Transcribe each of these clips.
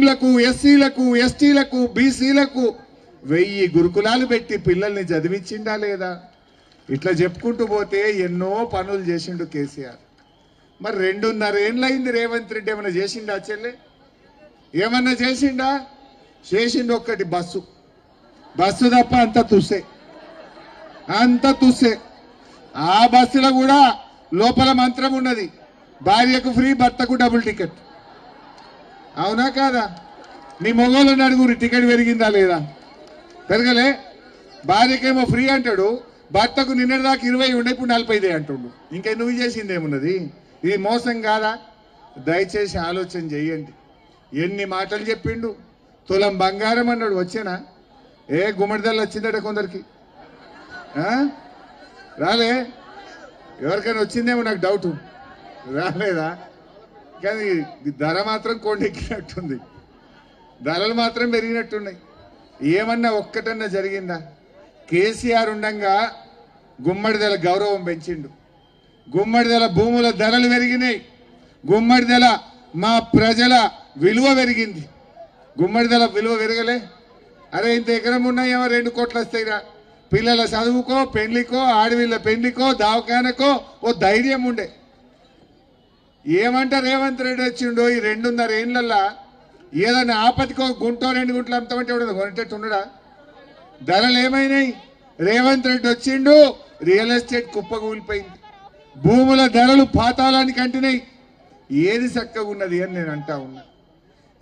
ముస్లింలకు, ఎస్సీలకు, ఎస్టీలకు, బీసీలకు 1000 గురుకులాలు పెట్టి పిల్లల్ని చదివించిండా లేదా? ఇట్లా చెప్పుకుంటూ పోతే ఎన్నో పనులు చేసిండు కేసీఆర్. మరి 2.5 ఏళ్ళైంది రేవంత్ రెడ్డి ఏమైనా చేసిండా చెల్లె? ఏమన్నా చేసిండా? చేసిండు ఒక్కటి బస్సు తప్ప అంత తుస్సే. ఆ బస్సులో కూడా లోపల మంత్రం ఉన్నది, భార్యకు ఫ్రీ, భర్తకు డబుల్ టికెట్. అవునా కాదా? నీ మొగోళ్ళని అడుగురి, టికెట్ పెరిగిందా లేదా? పెరగలే. భార్యకేమో ఫ్రీ అంటాడు, భర్తకు నిన్నటిదాకా 20 ఉండే, ఇప్పుడు 45 అంటుండు. ఇంకా నువ్వు చేసింది ఏమున్నది? ఇది మోసం కాదా? దయచేసి ఆలోచన చెయ్యండి. ఎన్ని మాటలు చెప్పిండు. తులం బంగారం అన్నాడు, వచ్చేనా? గుమ్మడిదల్లు వచ్చిందట కొందరికి, రాలే. ఎవరికైనా వచ్చిందేమో నాకు డౌటు, రాలేదా? కానీ ధర మాత్రం కొండెక్కినట్టుంది, ధరలు మాత్రం పెరిగినట్టున్నాయి. ఏమన్నా ఒక్కటన్నా జరిగిందా? కేసీఆర్ ఉండంగా గుమ్మడిదల గౌరవం పెంచిండు, గుమ్మడిదల భూముల ధరలు పెరిగినాయి, గుమ్మడిదల మా ప్రజల విలువ పెరిగింది. గుమ్మడిదల విలువ పెరగలే? అరే ఇంత ఎకరం ఉన్నాయేమో 2 కోట్లు వస్తాయిరా, పిల్లల చదువుకో, పెళ్లికో, ఆడవిళ్ళ పెళ్లికో, దవాఖానకో ఓ ధైర్యం ఉండే. ఏమంటారు రేవంత్ రెడ్డి వచ్చిండో ఈ 2.5 ఏళ్ళల్లో ఏదైనా ఆపతికో గుంటో 2 గుంటలు అమ్ముతామంటే ఎవడన్నా కొనేటట్టు ఉండడా? ధరలు ఏమైనాయి? రేవంత్ రెడ్డి వచ్చిండు, రియల్ ఎస్టేట్ కుప్పకూలిపోయింది, భూముల ధరలు పాతాళానికి అంటినాయి. ఏది చక్కగా ఉన్నది అని నేను అంటా ఉన్నా.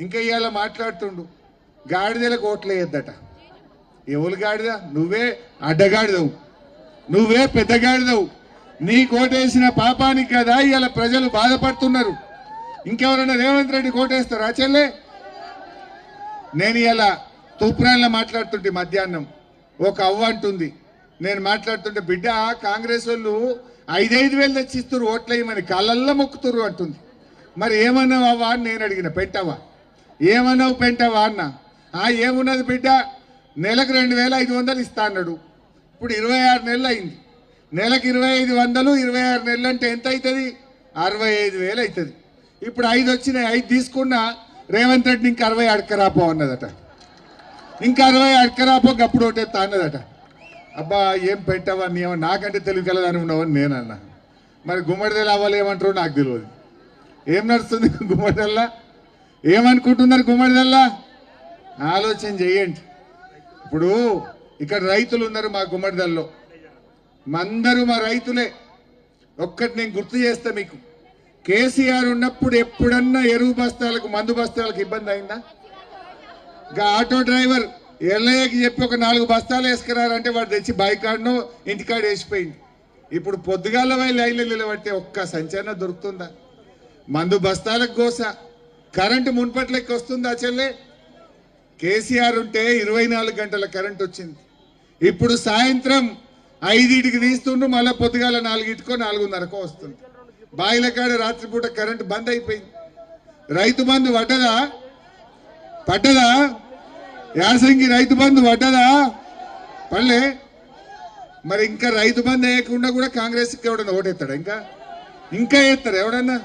ఇంకా ఇవాళ మాట్లాడుతుండు గాడిదలకు ఓట్లు వేయద్దట. ఎవరు గాడిద? నువ్వే అడ్డగాడిదవు, నువ్వే పెద్దగాడిదవు. నీ కోటేసిన పాపానికి కదా ఇవాళ ప్రజలు బాధపడుతున్నారు. ఇంకెవరైనా రేవంత్ రెడ్డి కోటేస్తారా చెల్లె? నేను ఇలా తూప్రాన్లో మాట్లాడుతుంటే మధ్యాహ్నం ఒక అవ్వ అంటుంది, నేను మాట్లాడుతుంటే, బిడ్డ కాంగ్రెస్ వాళ్ళు 5,000 తెచ్చిస్తారు ఓట్లేయమని కాళ్ళల్లో మొక్కుతురు అంటుంది. మరి ఏమన్నావు అవ్వ అని నేను అడిగిన. పెట్టవా? ఏమన్నావు పెంటవా అన్న. ఏమున్నది బిడ్డ, నెలకు 2,500 ఇస్తా అన్నాడు. ఇప్పుడు 26 నెలలు అయింది, నెలకు 2,500, 26 నెలలు అంటే ఎంత అవుతుంది? 65,000 అవుతుంది. ఇప్పుడు 5 వచ్చినాయి, 5 తీసుకున్నా రేవంత్ రెడ్డి ఇంకా 60 అడకరాపో అన్నదట. ఇంకా 60 అడకరాపో గప్పుడు ఒకటేస్తా అన్నదట. అబ్బా ఏం పెట్టవా, నీవో నాకంటే తెలివికలదని ఉన్నావని నేను అన్నా. మరి గుమ్మడిదెల అవ్వాలి ఏమంటారో నాకు తెలియదు. ఏం నడుస్తుంది గుమ్మడిదల్లా? ఏమనుకుంటున్నారు గుమ్మడిదల్లా? ఆలోచన చేయండి. ఇప్పుడు ఇక్కడ రైతులు ఉన్నారు మా గుమ్మడిదల్లో, అందరూ మా రైతులే. ఒక్కటి నేను గుర్తు చేస్తా మీకు, కేసీఆర్ ఉన్నప్పుడు ఎప్పుడన్నా ఎరువు బస్తాలకు, మందు బస్తాలకు ఇబ్బంది అయిందా? ఇంకా ఆటో డ్రైవర్ ఎల్లయ్యకి చెప్పి ఒక 4 బస్తాలు వేసుకురారంటే వాడు తెచ్చి బైకాడ్నో ఇంటికాడ వేసిపోయింది. ఇప్పుడు పొద్దుగాల పోయి లైన్లు నిలబడితే ఒక్క సంచలన దొరుకుతుందా? మందు బస్తాలకు గోస. కరెంటు మున్పట్లకి వస్తుందా చెల్లె? కేసీఆర్ ఉంటే 24 గంటల కరెంట్ వచ్చింది. ఇప్పుడు సాయంత్రం 5కి తీస్తుండు, మళ్ళీ పొద్దుగాల 4కో 4:30కో వస్తుంది. బాయిల కాడ రాత్రిపూట కరెంటు బంద్ అయిపోయింది. రైతు బంధు పడ్డదా? యాసంగి రైతు బంధు పడ్డదా? పడలే. మరి ఇంకా రైతు బంధు వేయకుండా కూడా కాంగ్రెస్కి ఎవడన్నా ఓటేస్తాడా? ఇంకా వేస్తాడు ఎవడన్నా?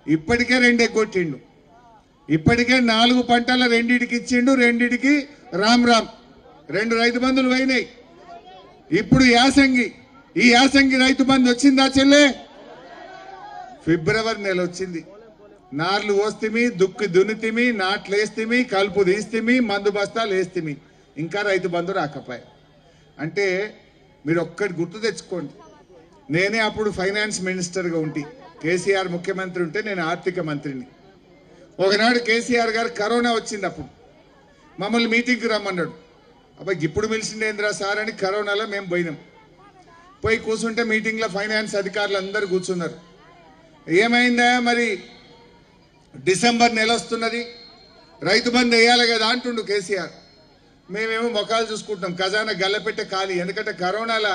ఇప్పటికే 2 ఎగ్గొట్టిండు, ఇప్పటికే 4 పంటల 2కి ఇచ్చిండు, 2కి రామ్ 2 రైతు బంధులు పోయినాయి. ఇప్పుడు యాసంగి, ఈ యాసంగి రైతు బంధు వచ్చిందా చెల్లె? ఫిబ్రవరి నెల వచ్చింది. నార్లు పోస్తిమి, దుక్కి దున్నితిమి, నాట్లు వేస్తిమి, కలుపు తీస్తిమి, మందు బస్తాలు వేస్తిమి, ఇంకా రైతు బంధు రాకపోయా. అంటే మీరు ఒక్కటి గుర్తు తెచ్చుకోండి, నేనే అప్పుడు ఫైనాన్స్ మినిస్టర్గా ఉండి, కేసీఆర్ ముఖ్యమంత్రి ఉంటే నేను ఆర్థిక మంత్రిని. ఒకనాడు కేసీఆర్ గారు కరోనా వచ్చింది, అప్పుడు మమ్మల్ని మీటింగ్కి రమ్మన్నాడు. అబ్బాయి ఇప్పుడు పిలిచిండేంద్రా సార్ అని కరోనాలో మేము పోయినాం. పోయి కూర్చుంటే మీటింగ్లో ఫైనాన్స్ అధికారులు అందరూ కూర్చున్నారు. ఏమైందా మరి, డిసెంబర్ నెల వస్తున్నది, రైతు బంధు వేయాలి కదా అంటుండు కేసీఆర్. మేమేమో మొఖాలు చూసుకుంటాం, ఖజానా గల్లపెట్టే ఖాళీ. ఎందుకంటే కరోనాలో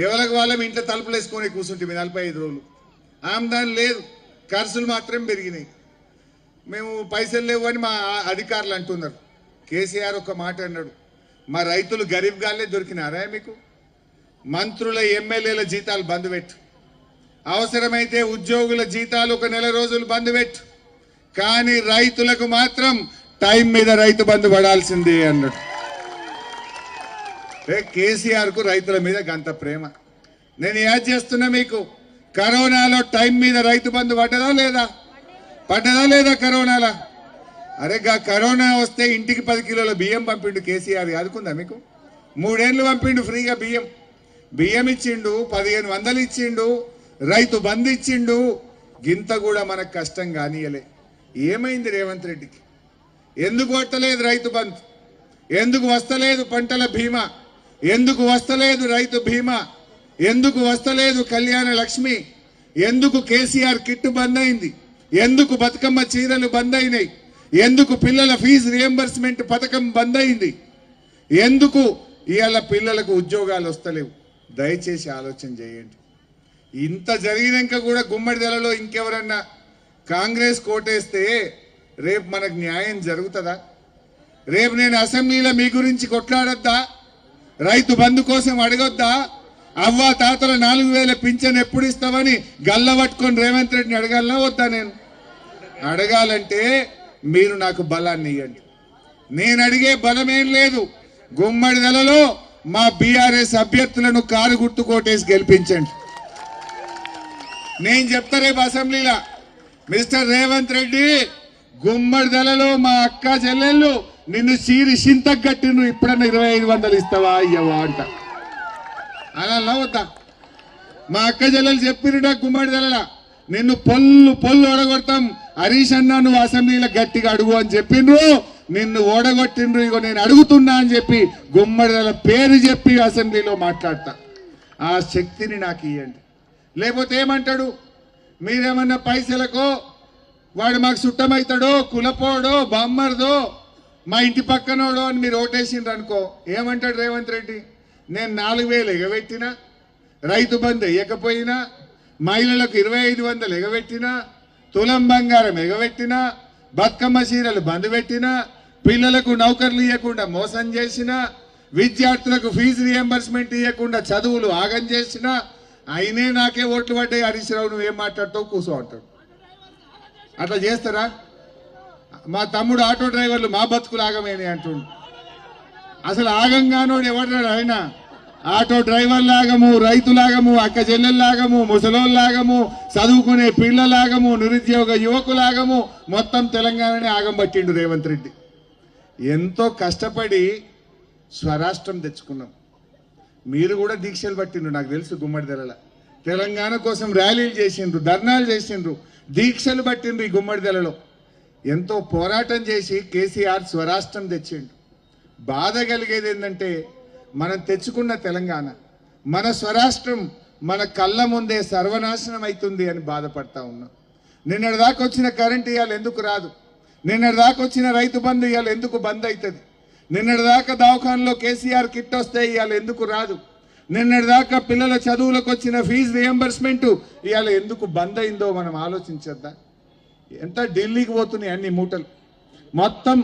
ఎవరికి వాళ్ళం ఇంట్లో తలుపులు వేసుకొని కూర్చుంటాం 45 రోజులు. ఆమ్దాని లేదు, ఖర్చులు మాత్రం పెరిగినాయి. మేము పైసలు లేవు అని మా అధికారులు అంటున్నారు. కేసీఆర్ ఒక మాట అన్నాడు, మా రైతులు గరీబ్ గాళ్ళే దొరికినారా మీకు? మంత్రుల ఎమ్మెల్యేల జీతాలు బంద్ పెట్టు, అవసరమైతే ఉద్యోగుల జీతాలు ఒక నెల రోజులు బంద్ పెట్టు, కానీ రైతులకు మాత్రం టైం మీద రైతు బంధు పడాల్సిందే అన్నాడు. కేసీఆర్ కు రైతుల మీద గంత ప్రేమ. నేను యాడ్ చేస్తున్నా మీకు, కరోనాలో టైం మీద రైతు బంధు పడ్డదా లేదా కరోనాలో? అరే కరోనా వస్తే ఇంటికి 10 కిలోల బియ్యం పంపిండు కేసీఆర్, యాదుకుందా మీకు? 3 ఏళ్ళు పంపిండు ఫ్రీగా బియ్యం ఇచ్చిండు, 1500 ఇచ్చిండు, రైతు బంధు ఇచ్చిండు. గింత కూడా మనకు కష్టం కానియలే. ఏమైంది రేవంత్ రెడ్డికి? ఎందుకు వస్తలేదు రైతు బంధు? ఎందుకు వస్తలేదు పంటల బీమా? ఎందుకు వస్తలేదు రైతు బీమా? ఎందుకు వస్తలేదు కళ్యాణ లక్ష్మి? ఎందుకు కేసీఆర్ కిట్టు బంద్ అయింది? ఎందుకు బతుకమ్మ చీరలు బంద్ అయినాయి? ఎందుకు పిల్లల ఫీజు రియంబర్స్మెంట్ పథకం బంద్ అయింది? ఎందుకు ఇవాళ పిల్లలకు ఉద్యోగాలు వస్తలేవు? దయచేసి ఆలోచన చేయండి. ఇంత జరిగినాక కూడా గుమ్మడిదలలో ఇంకెవరన్నా కాంగ్రెస్ కోటేస్తే రేపు మనకు న్యాయం జరుగుతుందా? రేపు నేను అసెంబ్లీలో మీ గురించి కొట్లాడొద్దా? రైతు బంధు కోసం అడగొద్దా? అవ్వ తాతల 4000 పింఛన్ ఎప్పుడు ఇస్తామని గల్ల పట్టుకొని రేవంత్ రెడ్డిని అడగాలనా వద్దా? నేను అడగాలంటే మీరు నాకు బలాన్ని ఇవ్వండి. నేను అడిగే బలమేం లేదు. గుమ్మడిదలలో మా బీఆర్ఎస్ అభ్యర్థులను కారు గుర్తు కోటేసి గెలిపించండి. నేను చెప్తా రేపు అసెంబ్లీలో, మిస్టర్ రేవంత్ రెడ్డి, గుమ్మడిదలలో మా అక్క చెల్లెళ్ళు నిన్ను చీరి చింతకు కట్టిండ్రు, ఇప్పుడన్నా 2500 ఇస్తావా అయ్యవా అంట. అలా వద్దా? మా అక్క చెల్లెలు చెప్పిరు నాకు గుమ్మడిదలలో నిన్ను పొల్లు ఓడగొడతాం, హరీష్ అన్న నువ్వు అసెంబ్లీలో గట్టిగా అడుగు అని చెప్పిండ్రు, నిన్ను ఓడగొట్టిండ్రు. ఇగో నేను అడుగుతున్నా అని చెప్పి గుమ్మడిదల పేరు చెప్పి అసెంబ్లీలో మాట్లాడతా. ఆ శక్తిని నాకు ఇవ్వండి. లేకపోతే ఏమంటాడు? మీరేమన్నా పైసలకో వాడు మాకు చుట్టమవుతాడో, కులపోడో, బామ్మర్దో, మా ఇంటి పక్కనోడో అని మీరు ఓటేసిండ్రు అనుకో, ఏమంటాడు రేవంత్ రెడ్డి? నేను 4000 ఎగబెట్టినా, రైతు బంధు వేయకపోయినా, మహిళలకు 2500 ఎగబెట్టినా, తులం బంగారం ఎగబెట్టినా, బతుకమ్మ చీరలు బంద్ పెట్టినా, పిల్లలకు నౌకర్లు ఇవ్వకుండా మోసం చేసినా, విద్యార్థులకు ఫీజు రియంబర్స్మెంట్ ఇవ్వకుండా చదువులు ఆగం చేసినా, అయినే నాకే ఓట్లు పడ్డాయి. హరీష్ రావు నువ్వేం మాట్లాడతావు? కూర్చో అంటాడు. అట్లా చేస్తారా? మా తమ్ముడు ఆటో డ్రైవర్లు మా బతుకులు ఆగమేని అంటుండు. అసలు ఆగంగానోడు ఎవడ్రాడు? ఆయన ఆటో డ్రైవర్లాగము, రైతులాగము, అక్క చెల్లెల్లాగము, ముసలోళ్ళలాగము, చదువుకునే పిల్లలాగము, నిరుద్యోగ యువకులాగము, మొత్తం తెలంగాణనే ఆగం పట్టిండు రేవంత్ రెడ్డి. ఎంతో కష్టపడి స్వరాష్ట్రం తెచ్చుకున్నాం. మీరు కూడా దీక్షలు పట్టిండ్రు, నాకు తెలుసు. గుమ్మడిదల తెలంగాణ కోసం ర్యాలీలు చేసిండ్రు, ధర్నాలు చేసిండ్రు, దీక్షలు పట్టిండ్రు. ఈ గుమ్మడిదలలో ఎంతో పోరాటం చేసి కేసీఆర్ స్వరాష్ట్రం తెచ్చిండు. బాధ కలిగేది ఏంటంటే, మనం తెచ్చుకున్న తెలంగాణ, మన స్వరాష్ట్రం మన కళ్ళ ముందే సర్వనాశనం అవుతుంది అని బాధపడతా ఉన్నాం. నిన్నటి దాకా వచ్చిన కరెంట్ ఇవాళ ఎందుకు రాదు? నిన్నటి దాకా వచ్చిన రైతు బంధు ఇవాళ ఎందుకు బంద్ అవుతుంది? నిన్నటి దాకా దవాఖానలో కేసీఆర్ కిట్ వస్తే ఇవాళ ఎందుకు రాదు? నిన్నటి దాకా పిల్లల చదువులకు వచ్చిన ఫీజు రియంబర్స్మెంట్ ఇవాళ ఎందుకు బంద్ అయిందో మనం ఆలోచించద్దా? ఎంత ఢిల్లీకి పోతున్నాయి అన్ని మూటలు మొత్తం.